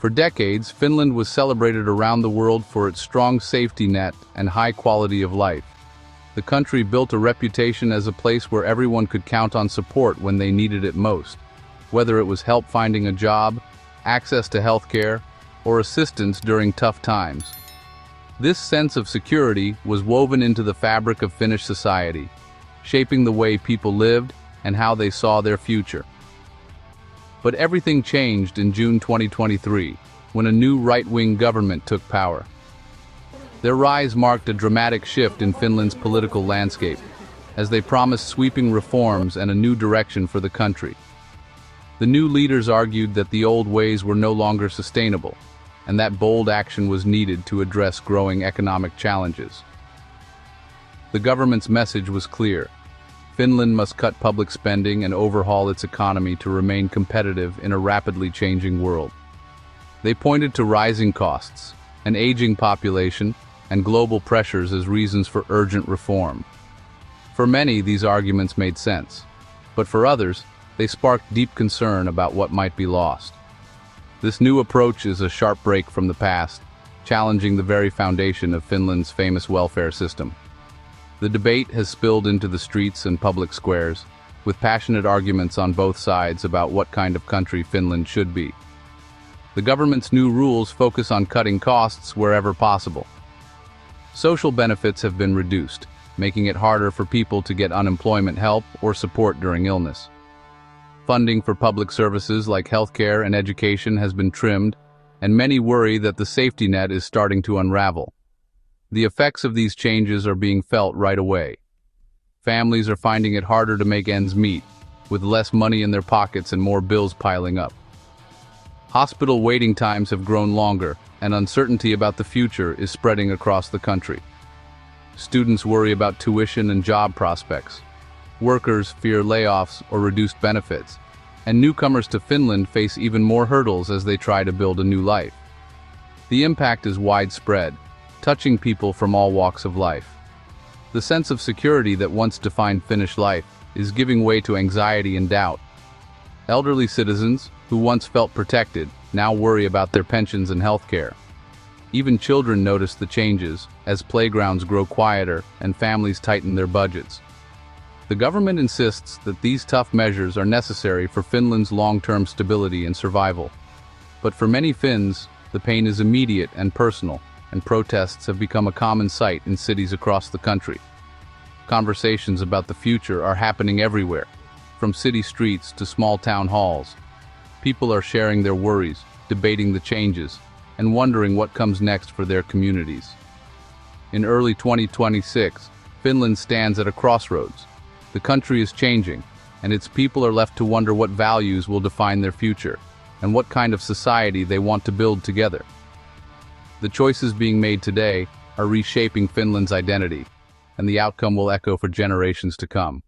For decades, Finland was celebrated around the world for its strong safety net and high quality of life. The country built a reputation as a place where everyone could count on support when they needed it most, whether it was help finding a job, access to healthcare, or assistance during tough times. This sense of security was woven into the fabric of Finnish society, shaping the way people lived and how they saw their future. But everything changed in June 2023, when a new right-wing government took power. Their rise marked a dramatic shift in Finland's political landscape, as they promised sweeping reforms and a new direction for the country. The new leaders argued that the old ways were no longer sustainable, and that bold action was needed to address growing economic challenges. The government's message was clear. Finland must cut public spending and overhaul its economy to remain competitive in a rapidly changing world. They pointed to rising costs, an aging population, and global pressures as reasons for urgent reform. For many, these arguments made sense, but for others, they sparked deep concern about what might be lost. This new approach is a sharp break from the past, challenging the very foundation of Finland's famous welfare system. The debate has spilled into the streets and public squares, with passionate arguments on both sides about what kind of country Finland should be. The government's new rules focus on cutting costs wherever possible. Social benefits have been reduced, making it harder for people to get unemployment help or support during illness. Funding for public services like healthcare and education has been trimmed, and many worry that the safety net is starting to unravel. The effects of these changes are being felt right away. Families are finding it harder to make ends meet, with less money in their pockets and more bills piling up. Hospital waiting times have grown longer, and uncertainty about the future is spreading across the country. Students worry about tuition and job prospects. Workers fear layoffs or reduced benefits, and newcomers to Finland face even more hurdles as they try to build a new life. The impact is widespread, touching people from all walks of life. The sense of security that once defined Finnish life is giving way to anxiety and doubt. Elderly citizens, who once felt protected, now worry about their pensions and healthcare. Even children notice the changes as playgrounds grow quieter and families tighten their budgets. The government insists that these tough measures are necessary for Finland's long-term stability and survival. But for many Finns, the pain is immediate and personal, and protests have become a common sight in cities across the country. Conversations about the future are happening everywhere, from city streets to small town halls. People are sharing their worries, debating the changes, and wondering what comes next for their communities. In early 2026, Finland stands at a crossroads. The country is changing, and its people are left to wonder what values will define their future, and what kind of society they want to build together. The choices being made today are reshaping Finland's identity, and the outcome will echo for generations to come.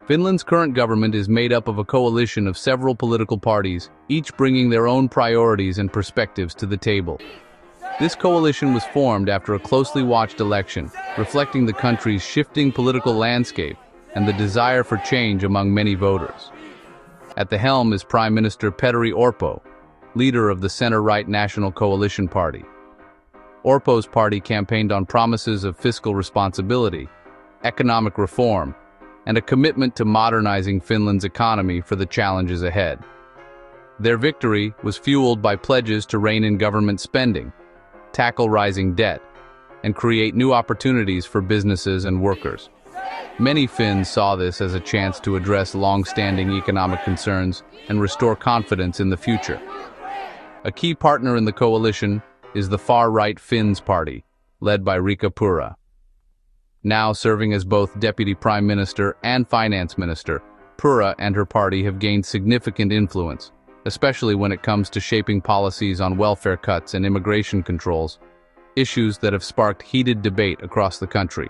Finland's current government is made up of a coalition of several political parties, each bringing their own priorities and perspectives to the table. This coalition was formed after a closely watched election, reflecting the country's shifting political landscape and the desire for change among many voters. At the helm is Prime Minister Petteri Orpo, leader of the center-right National Coalition Party. Orpo's party campaigned on promises of fiscal responsibility, economic reform, and a commitment to modernizing Finland's economy for the challenges ahead. Their victory was fueled by pledges to rein in government spending, tackle rising debt, and create new opportunities for businesses and workers. Many Finns saw this as a chance to address long-standing economic concerns and restore confidence in the future. A key partner in the coalition is the far-right Finns Party, led by Riikka Purra. Now serving as both Deputy Prime Minister and Finance Minister, Purra and her party have gained significant influence, especially when it comes to shaping policies on welfare cuts and immigration controls, issues that have sparked heated debate across the country.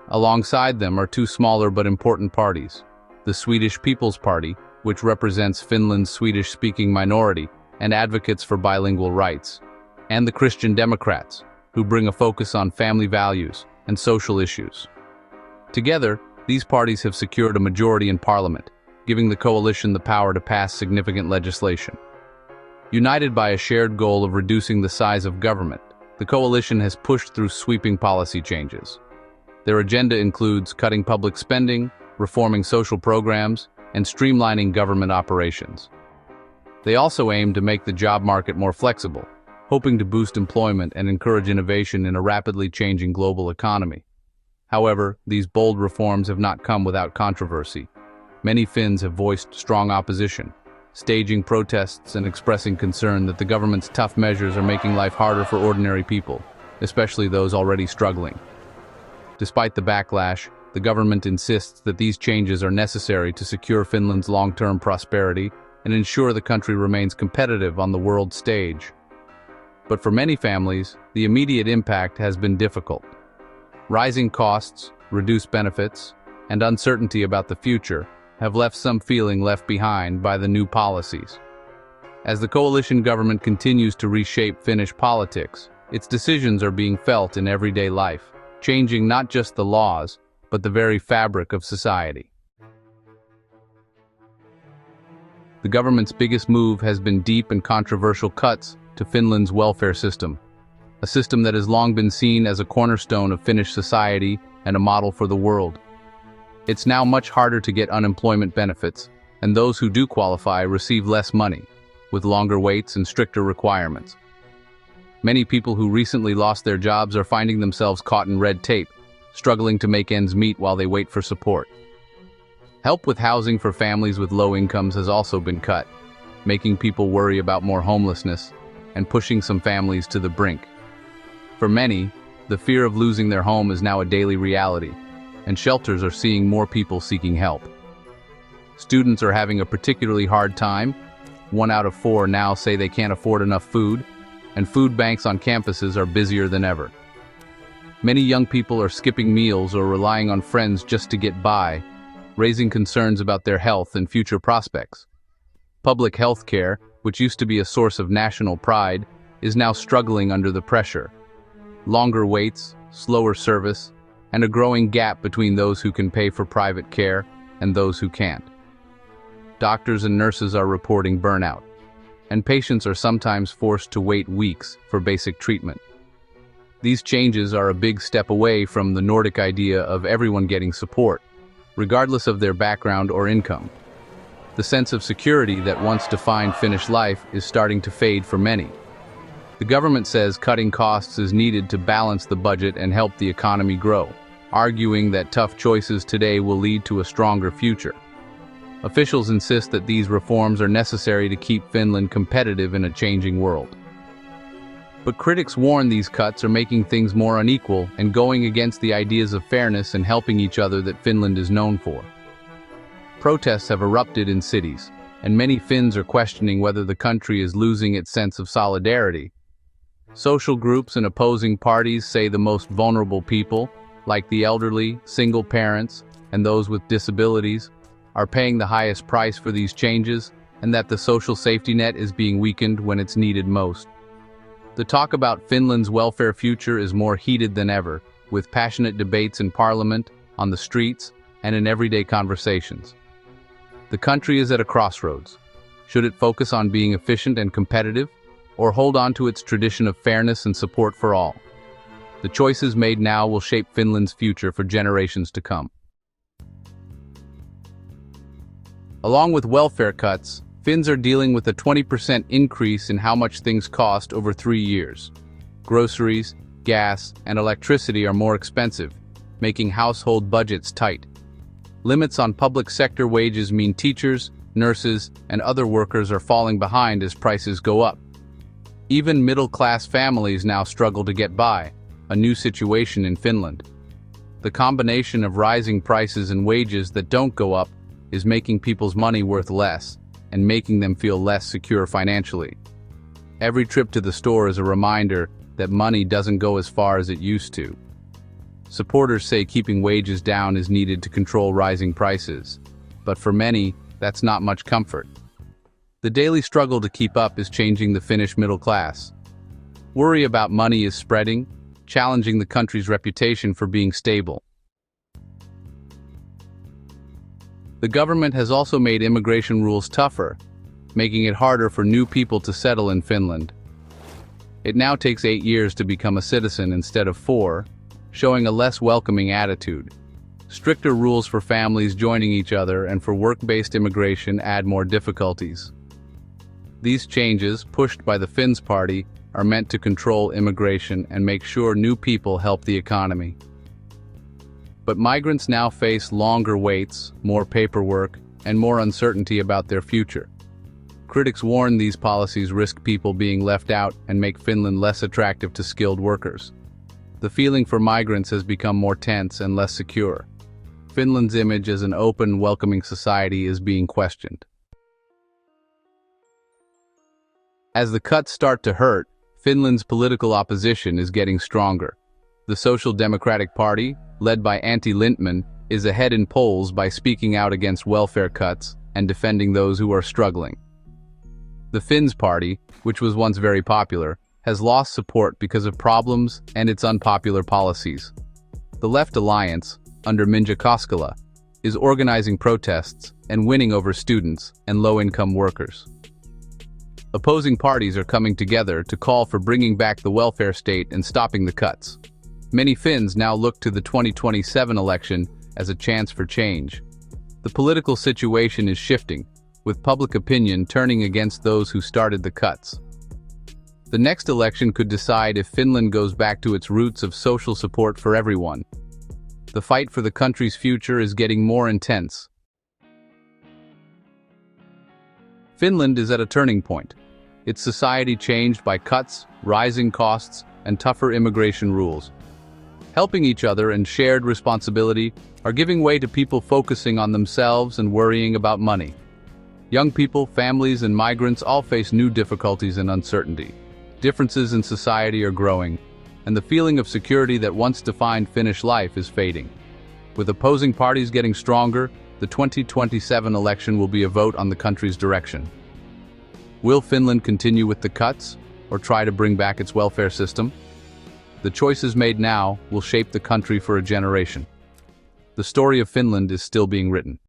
Alongside them are two smaller but important parties: the Swedish People's Party, which represents Finland's Swedish-speaking minority and advocates for bilingual rights, and the Christian Democrats, who bring a focus on family values and social issues. Together, these parties have secured a majority in parliament, giving the coalition the power to pass significant legislation. United by a shared goal of reducing the size of government, the coalition has pushed through sweeping policy changes. Their agenda includes cutting public spending, reforming social programs, and streamlining government operations. They also aim to make the job market more flexible, hoping to boost employment and encourage innovation in a rapidly changing global economy. However, these bold reforms have not come without controversy. Many Finns have voiced strong opposition, staging protests and expressing concern that the government's tough measures are making life harder for ordinary people, especially those already struggling. Despite the backlash, the government insists that these changes are necessary to secure Finland's long-term prosperity and ensure the country remains competitive on the world stage. But for many families, the immediate impact has been difficult. Rising costs, reduced benefits, and uncertainty about the future have left some feeling left behind by the new policies. As the coalition government continues to reshape Finnish politics, its decisions are being felt in everyday life, changing not just the laws, but the very fabric of society. The government's biggest move has been deep and controversial cuts to Finland's welfare system, a system that has long been seen as a cornerstone of Finnish society and a model for the world. It's now much harder to get unemployment benefits, and those who do qualify receive less money, with longer waits and stricter requirements. Many people who recently lost their jobs are finding themselves caught in red tape, struggling to make ends meet while they wait for support. Help with housing for families with low incomes has also been cut, making people worry about more homelessness and pushing some families to the brink. For many, the fear of losing their home is now a daily reality, and shelters are seeing more people seeking help. Students are having a particularly hard time. 1 out of 4 now say they can't afford enough food, and food banks on campuses are busier than ever. Many young people are skipping meals or relying on friends just to get by, raising concerns about their health and future prospects. Public health care, which used to be a source of national pride, is now struggling under the pressure. Longer waits, slower service, and a growing gap between those who can pay for private care and those who can't. Doctors and nurses are reporting burnout, and patients are sometimes forced to wait weeks for basic treatment. These changes are a big step away from the Nordic idea of everyone getting support, regardless of their background or income. The sense of security that once defined Finnish life is starting to fade for many. The government says cutting costs is needed to balance the budget and help the economy grow, arguing that tough choices today will lead to a stronger future. Officials insist that these reforms are necessary to keep Finland competitive in a changing world. But critics warn these cuts are making things more unequal and going against the ideas of fairness and helping each other that Finland is known for. Protests have erupted in cities, and many Finns are questioning whether the country is losing its sense of solidarity. Social groups and opposing parties say the most vulnerable people, like the elderly, single parents, and those with disabilities, are paying the highest price for these changes, and that the social safety net is being weakened when it's needed most. The talk about Finland's welfare future is more heated than ever, with passionate debates in parliament, on the streets, and in everyday conversations. The country is at a crossroads. Should it focus on being efficient and competitive, or hold on to its tradition of fairness and support for all? The choices made now will shape Finland's future for generations to come. Along with welfare cuts, Finns are dealing with a 20% increase in how much things cost over 3 years. Groceries, gas, and electricity are more expensive, making household budgets tight. Limits on public sector wages mean teachers, nurses, and other workers are falling behind as prices go up. Even middle-class families now struggle to get by, a new situation in Finland. The combination of rising prices and wages that don't go up is making people's money worth less and making them feel less secure financially. Every trip to the store is a reminder that money doesn't go as far as it used to. Supporters say keeping wages down is needed to control rising prices, but for many, that's not much comfort. The daily struggle to keep up is changing the Finnish middle class. Worry about money is spreading, challenging the country's reputation for being stable. The government has also made immigration rules tougher, making it harder for new people to settle in Finland. It now takes 8 years to become a citizen instead of 4, showing a less welcoming attitude. Stricter rules for families joining each other and for work-based immigration add more difficulties. These changes, pushed by the Finns Party, are meant to control immigration and make sure new people help the economy. But migrants now face longer waits, more paperwork, and more uncertainty about their future. Critics warn these policies risk people being left out and make Finland less attractive to skilled workers. The feeling for migrants has become more tense and less secure. Finland's image as an open, welcoming society is being questioned. As the cuts start to hurt, Finland's political opposition is getting stronger. The Social Democratic Party, led by Antti Lindtman, is ahead in polls by speaking out against welfare cuts and defending those who are struggling. The Finns Party, which was once very popular, has lost support because of problems and its unpopular policies. The Left Alliance, under Minja Koskela, is organizing protests and winning over students and low-income workers. Opposing parties are coming together to call for bringing back the welfare state and stopping the cuts. Many Finns now look to the 2027 election as a chance for change. The political situation is shifting, with public opinion turning against those who started the cuts. The next election could decide if Finland goes back to its roots of social support for everyone. The fight for the country's future is getting more intense. Finland is at a turning point. Its society changed by cuts, rising costs, and tougher immigration rules. Helping each other and shared responsibility are giving way to people focusing on themselves and worrying about money. Young people, families, and migrants all face new difficulties and uncertainty. Differences in society are growing, and the feeling of security that once defined Finnish life is fading. With opposing parties getting stronger, the 2027 election will be a vote on the country's direction. Will Finland continue with the cuts, or try to bring back its welfare system? The choices made now will shape the country for a generation. The story of Finland is still being written.